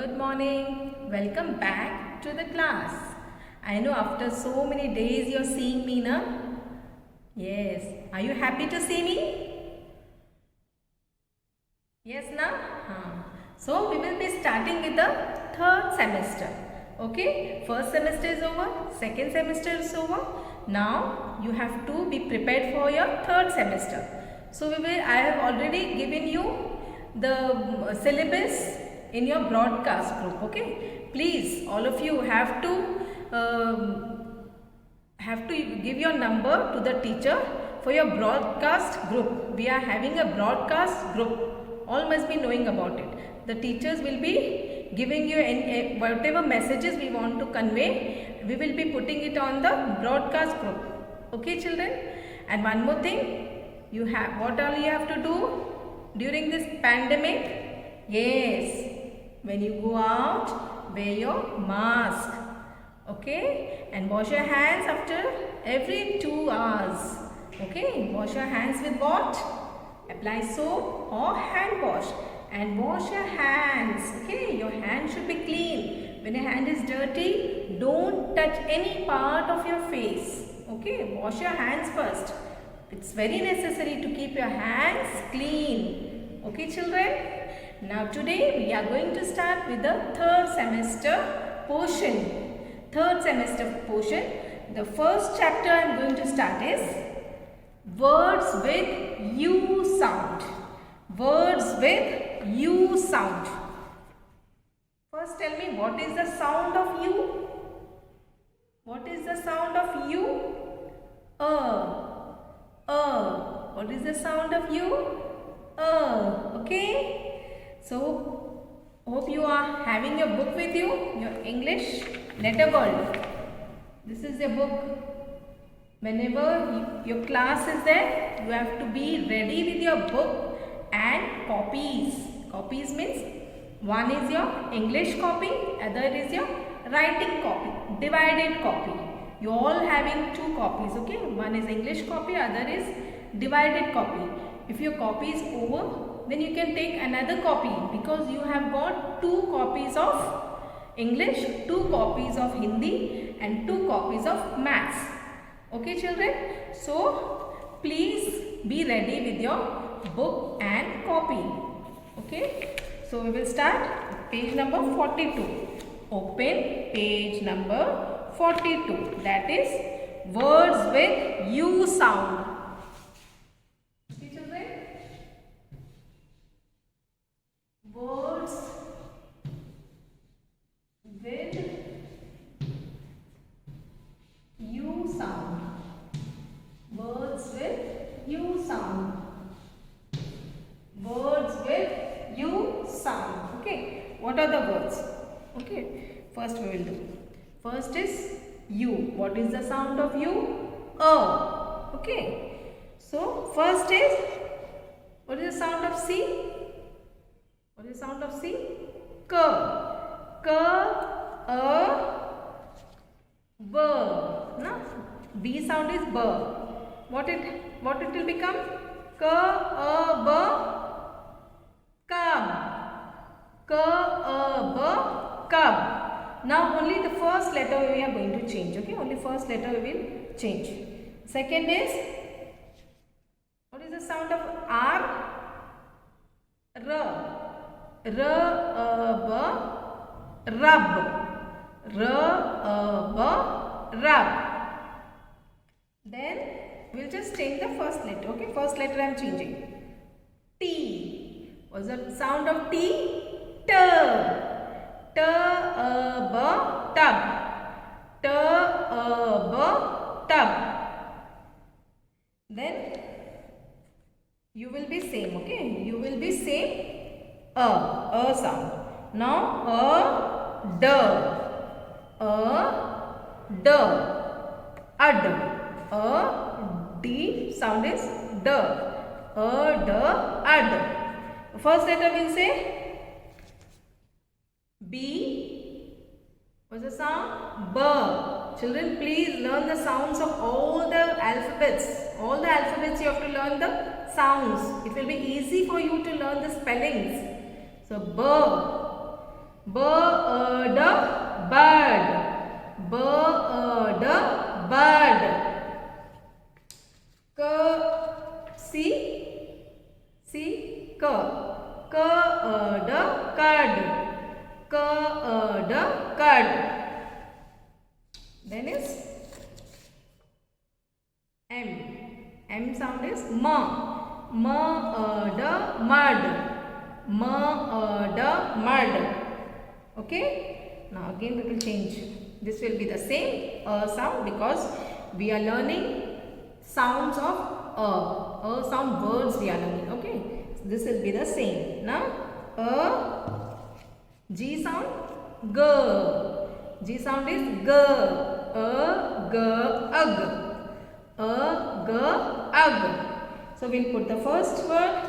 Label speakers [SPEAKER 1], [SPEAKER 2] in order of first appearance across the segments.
[SPEAKER 1] Good morning. Welcome back to the class. I know after so many days you're seeing me now. Yes. Are you happy to see me? Yes, na? So we will be starting with the third semester. Okay. First semester is over. Second semester is over. Now you have to be prepared for your third semester. So I have already given you the syllabus in your broadcast group. Okay, please all of you have to give your number to the teacher for your broadcast group. We are having a broadcast group. All must be knowing about it. The teachers will be giving you whatever messages we want to convey. We will be putting it on the broadcast group. Okay, children. And one more thing, what all you have to do during this pandemic? Yes, when you go out, wear your mask. Okay, and wash your hands after every 2 hours. Okay, wash your hands with what? Apply soap or hand wash and wash your hands. Okay, your hand should be clean. When your hand is dirty, don't touch any part of your face. Okay, wash your hands first. It's very necessary to keep your hands clean. Okay, children. Now today we are going to start with the third semester portion. Third semester portion. The first chapter I am going to start is words with U sound. Words with U sound. First tell me, what is the sound of U? What is the sound of U? What is the sound of U? Okay. So, hope you are having your book with you, your English Letter World. This is your book. Whenever your class is there, you have to be ready with your book and copies. Copies means one is your English copy, other is your writing copy, divided copy. You all having 2 copies, okay? One is English copy, other is divided copy. If your copy is over, then you can take another copy because you have got 2 copies of English, 2 copies of Hindi and 2 copies of Maths. Okay, children? So, please be ready with your book and copy. Okay? So, we will start page number 42. Open page number 42. That is words with U sound. Okay, children? Words with U sound. Words with U sound. Words with U sound. Okay. What are the words? Okay. First we will do. First is U. What is the sound of U? Okay. So first is, what is the sound of C? What is the sound of C? K. B. No? B sound is B. What it will become? B. Cub. B. Cub. Now only the first letter we are going to change. Okay, only first letter we will change. Second is, what is the sound of R? R. Rub. Rub. Then we will just change the first letter. Okay, first letter I am changing. T. What's the sound of T? T. Tub. Tub. Then you will be same. Okay, you will be same. A sound. Now d. D sound is d. First letter will say B. What's the sound? B. Children, please learn the sounds of all the alphabets. All the alphabets you have to learn the sounds. It will be easy for you to learn the spellings. So, bird, bird, bird, bird. See, curd, curd, curd, curd. Then is M sound is ma, mud, mud, mud, mud. Okay, now again we will change. This will be the same sound because we are learning sounds of sound words we are learning. Okay, so this will be the same. Now G sound, g, G sound is g, g, ug, g, ug. So we'll put the first word.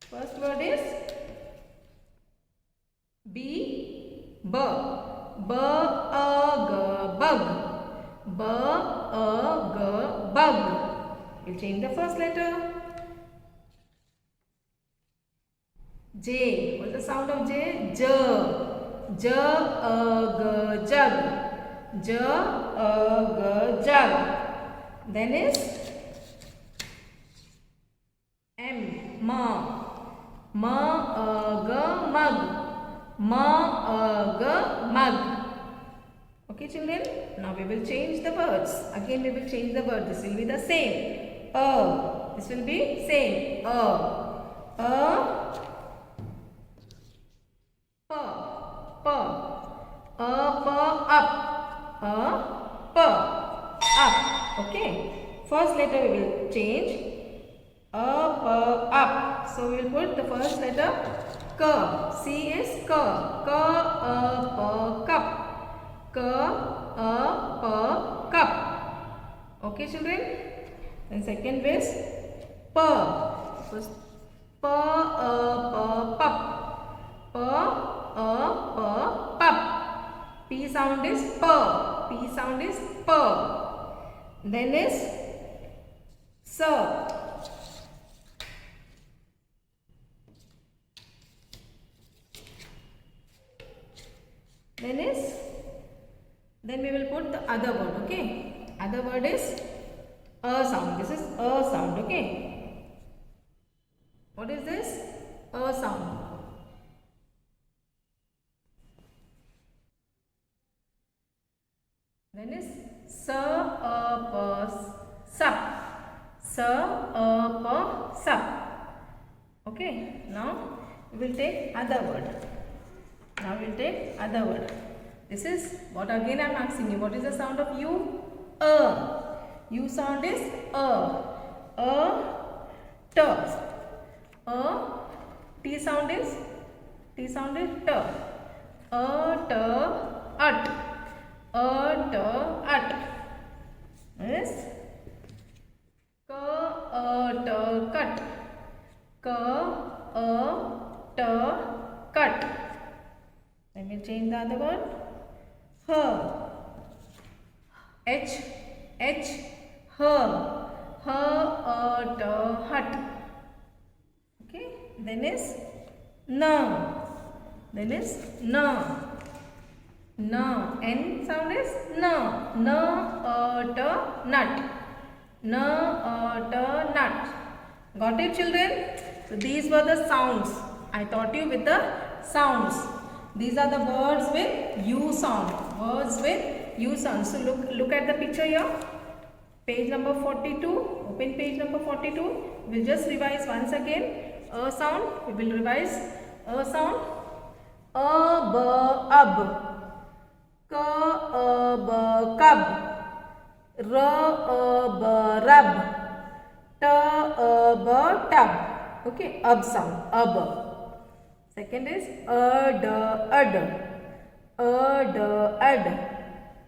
[SPEAKER 1] First word is b, b, bug, bug, bug, bug. We'll change the first letter. J. What's the sound of J? J, jug, jug, jug, jug. Then is M, ma, mug, mug, mug, mug. Okay, children. Now we will change the words. Again, we will change the word. This will be the same. This will be same. Up. Okay. First letter we will change. Up. So we will put the first letter K. C is K. Cup. Cup. Okay, children. Then second is P. First pup. Pup. P sound is P. P sound is P. Then is sir. Then we will put the other word. Okay. Other word is a sound. This is a sound. Okay. What is this? A sound. Then is sup. Sup. Okay. Now we will take other word. This is what again I am asking you. What is the sound of U? U sound is T. T sound is T. Ut. Yes. Cut. Let me change the other one. Her. H. Her. Hut. Okay. Then is no. No. N sound is no. Nut. Nut. Got it, children? So these were the sounds. I taught you with the sounds. These are the words with U sound. So look at the picture here. Page number 42. Open page number 42. We'll just revise once again. A sound. We will revise a sound. Ab. Cub. Rub. Tub. Okay, ab sound. Second is ud.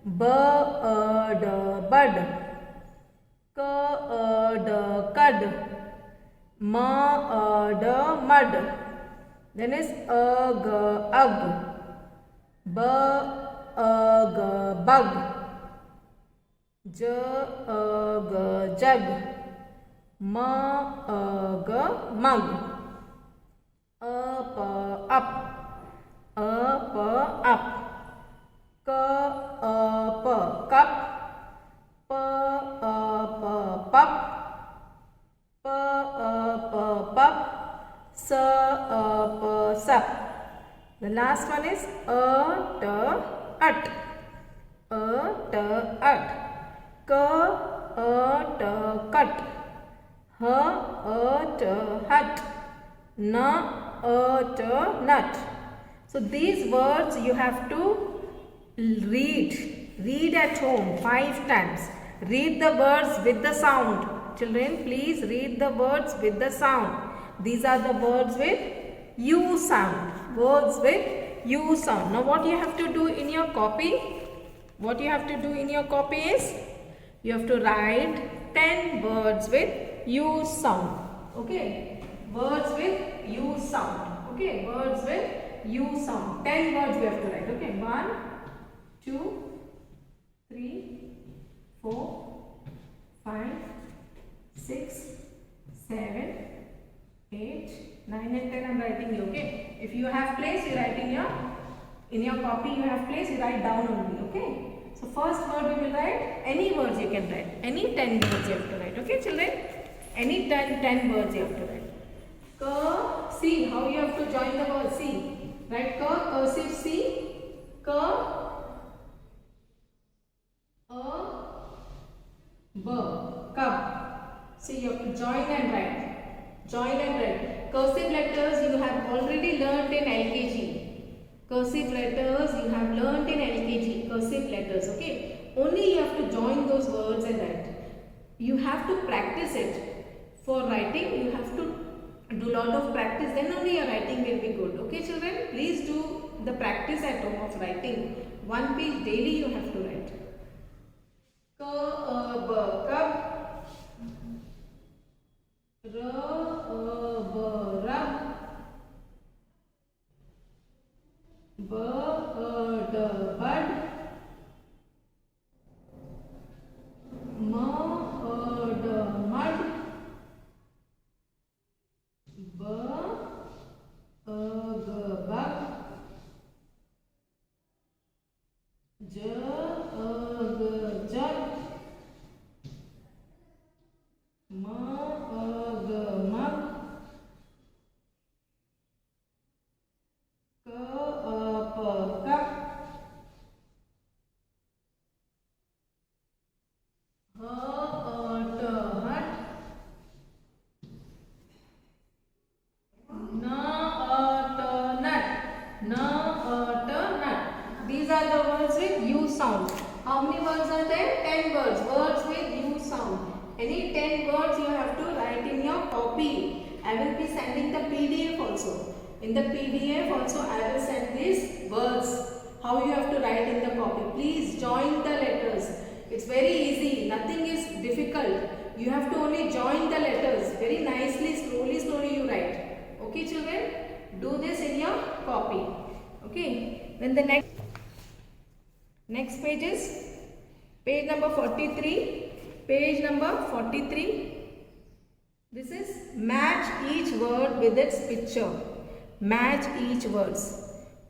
[SPEAKER 1] Bud. Cud. Mud. Then is ug. Bug. Jug. Mug. Up. sup. The last one is t, ut. T, ut. K, t, cut. H, t, hut. N, t, nut. So these words you have to read at home 5 times. Read the words with the sound. Children, please read the words with the sound. These are the words with U sound. Words with U sound. Now what you have to do in your copy? What you have to do in your copy is, you have to write 10 words with U sound. Okay? Words with U sound. Okay? Words with U sound. 10 words we have to write. Okay? 1, 2, 3, 4, 5, 6, 7, 8, 9 and 10 I am writing you. Okay? If you have place, you write in your copy, you have place, you write down only. Okay? So first word we will write, any words you can write. Any 10 words you have to write. Okay children? Any 10 words you have to write. See how you have to join the word. See. Write cursive C. Cub. See, you have to join and write. Join and write. Cursive letters you have already learnt in LKG. Cursive letters you have learnt in LKG. Cursive letters. Okay. Only you have to join those words and write. You have to practice it. For writing, you have to do lot of practice. Then only your writing will be good. Okay, children. Please do the practice at home of writing. 1 page daily you have to write. Cub. Bird, bud. Mud, mud. Bug, jug. Mug, cup. Hut, nut. These are the words with U sound. How many words are there? 10 words. Words with U sound. Any 10 words you have to write in your copy. I will be sending the PDF also. In the PDF also I will send these words. How you have to write in the copy. Please join the letters. It's very easy. Nothing is difficult. You have to only join the letters. Very nicely, slowly you write. Okay children? Do this in your copy. Okay. Then the next page is page number 43. Page number 43. This is match each word with its picture. Match each words.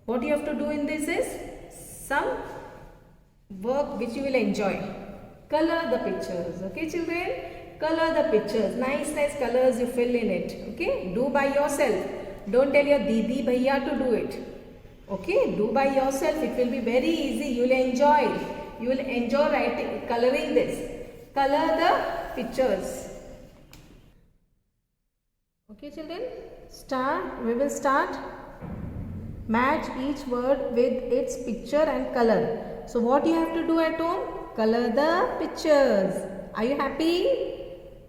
[SPEAKER 1] What you have to do in this is some work which you will enjoy. Color the pictures. Okay children? Color the pictures. Nice colors you fill in it. Okay? Do by yourself. Don't tell your Didi Bhaiya to do it. Okay? Do by yourself. It will be very easy. You will enjoy. You will enjoy writing, coloring this. Color the pictures. Okay children? We will start. Match each word with its picture and color. So what you have to do at home? Color the pictures. Are you happy?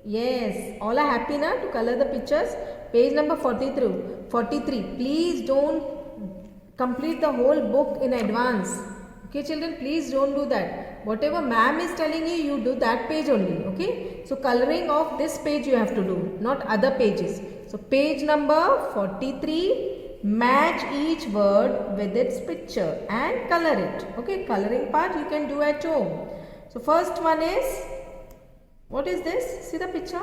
[SPEAKER 1] Yes. All are happy now to color the pictures. Page number 43. Please don't complete the whole book in advance. Okay children, please don't do that. Whatever ma'am is telling you, you do that page only. Okay. So coloring of this page you have to do, not other pages. So page number 43. Match each word with its picture and color it. Okay, coloring part you can do at home. So first one is, what is this? See the picture?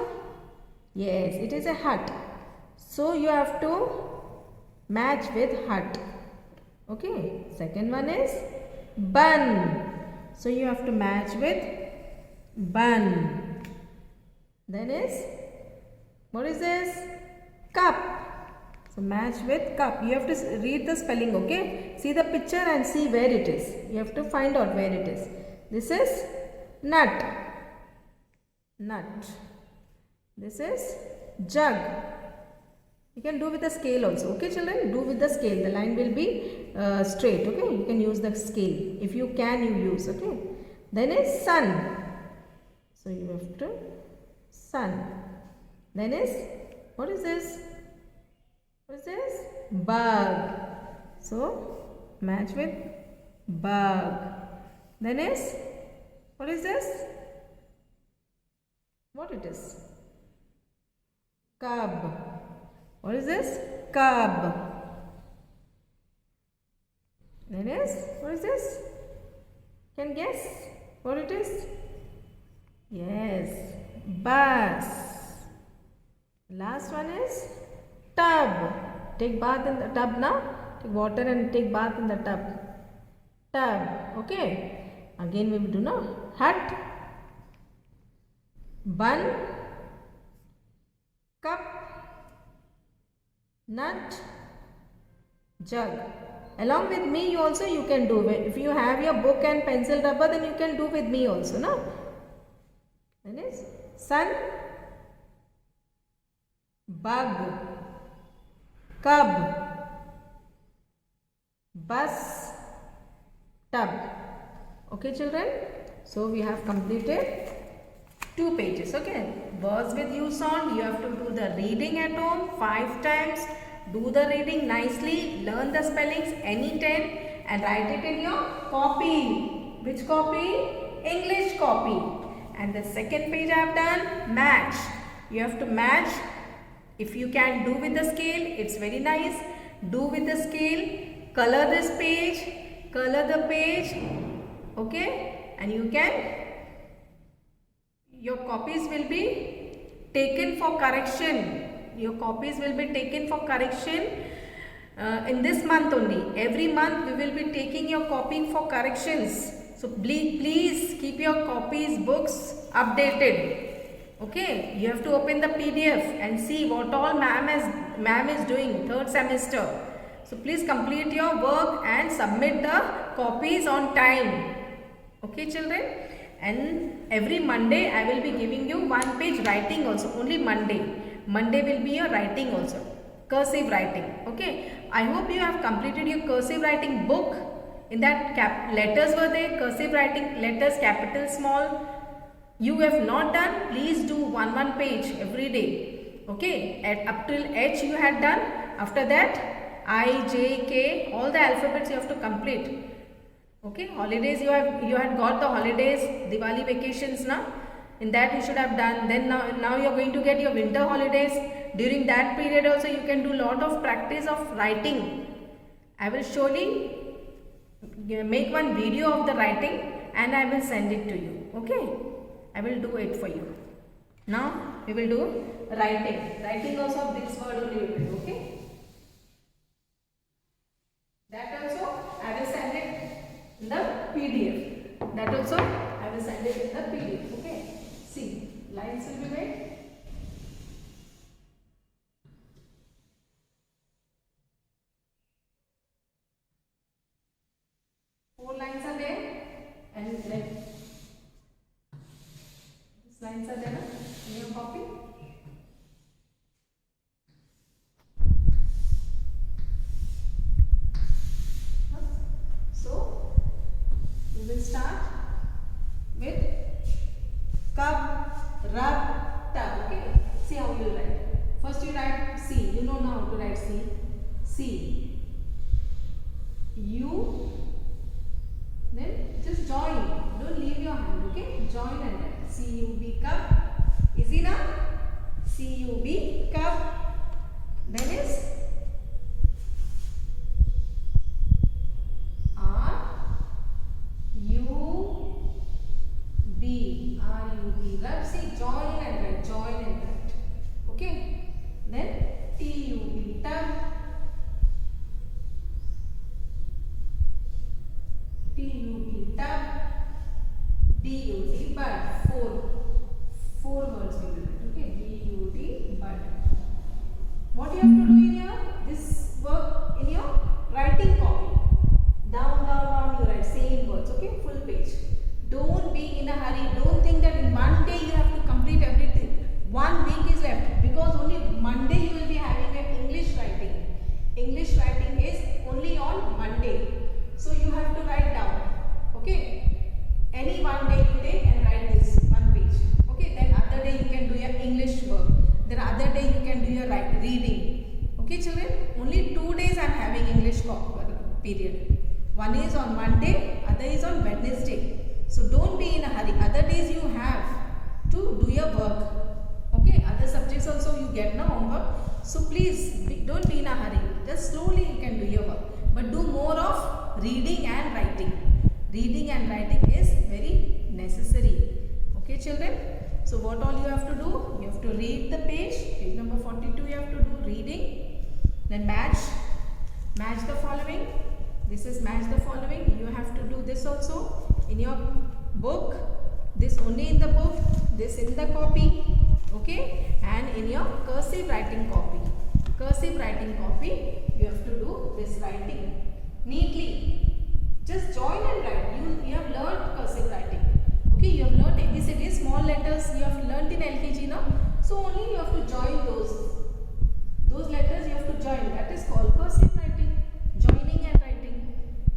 [SPEAKER 1] Yes, it is a hut. So you have to match with hut. Okay, second one is bun. So you have to match with bun. Then is, what is this? Cup. So match with cup. You have to read the spelling, okay? See the picture and see where it is. You have to find out where it is. This is nut. Nut. This is jug. You can do with the scale also, okay children? Do with the scale. The line will be straight, okay? You can use the scale. If you can, you use, okay? Then is sun. So you have to sun. Then is, what is this? What is this? Bug. So match with bug. Then is, what is this? What it is? Cub. What is this? Cub. Then is, what is this? Can guess what it is? Yes, bus. Last one is tub. Take bath in the tub now. Take water and take bath in the tub. Tub. Okay. Again we will do now. Hut. Bun. Cup. Nut. Jug. Along with me you also you can do. If you have your book and pencil rubber, then you can do with me also, no? Then is sun, bug, cub, bus, tub. Okay children, so we have completed 2 pages. Okay, words with you sound. You have to do the reading at home 5 times. Do the reading nicely, learn the spellings any 10 and write it in your copy. Which copy? English copy. And the second page I have done, match. You have to match. If you can do with the scale, it's very nice. Do with the scale, color this page, color the page, okay? And you can, your copies will be taken for correction. Your copies will be taken for correction in this month only. Every month we will be taking your copying for corrections. So please keep your copies, books updated. Okay, you have to open the PDF and see what all ma'am is doing 3rd semester. So please complete your work and submit the copies on time. Okay children, and every Monday I will be giving you 1 page writing also, only Monday. Monday will be your writing also, cursive writing. Okay, I hope you have completed your cursive writing book. In that letters were there, cursive writing, letters capital, small. You have not done, please do one page every day. Okay, up till H you had done. After that I, J, K, all the alphabets you have to complete. Okay, holidays you had got the holidays, Diwali vacations now. In that you should have done. Then now you are going to get your winter holidays. During that period also you can do lot of practice of writing. I will surely make one video of the writing and I will send it to you. Okay, I will do it for you. Now we will do writing. Writing also this word only we will do. Okay, that also I will send it in the PDF. That also I will send it in the PDF. Okay, see, lines will be made. Four lines are there, and like these lines are there in your copy. So we will start with cup, rub, tub. Okay, see how you will write. First you write C. You know now how to write C. C. U. Then just join. Don't leave your hand. Okay, join and write. C U B cup. Easy now. period. One is on Monday, other is on Wednesday. So don't be in a hurry. Other days you have to do your work. Okay, other subjects also you get now homework. So please don't be in a hurry. Just slowly you can do your work. But do more of reading and writing. Reading and writing is very necessary. Okay children. So what all you have to do? You have to read the page number 42 you have to do reading. Then match the following. This is match the following. You have to do this also in your book. This only in the book. This in the copy. Okay. And in your cursive writing copy. Cursive writing copy. You have to do this writing neatly. Just join and write. You have learned cursive writing. Okay. You have learned ABCD, small letters. You have learned in LKG now. So only you have to join those. Those letters you have to join. That is called cursive writing. Joining and writing.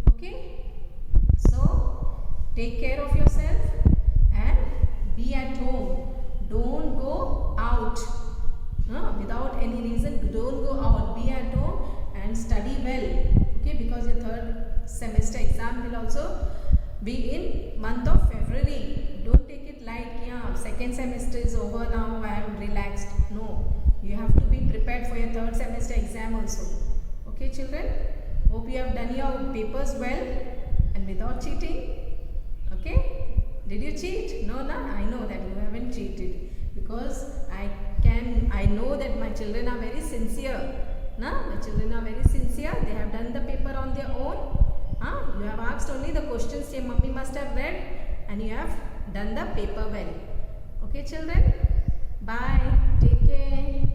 [SPEAKER 1] Okay. So take care of yourself and be at home. Don't go out without any reason. Don't go out. Be at home and study well. Okay, because your third semester exam will also be in month of February. Don't take it like second semester is over now. I am relaxed. No, you have to be prepared for your third semester exam also. Okay, children. Hope you have done your papers well and without cheating. Okay. Did you cheat? No, I know that you haven't cheated because I know that my children are very sincere. My children are very sincere. They have done the paper on their own. You have asked only the questions your mummy must have read and you have done the paper well. Okay, children? Bye. Take care.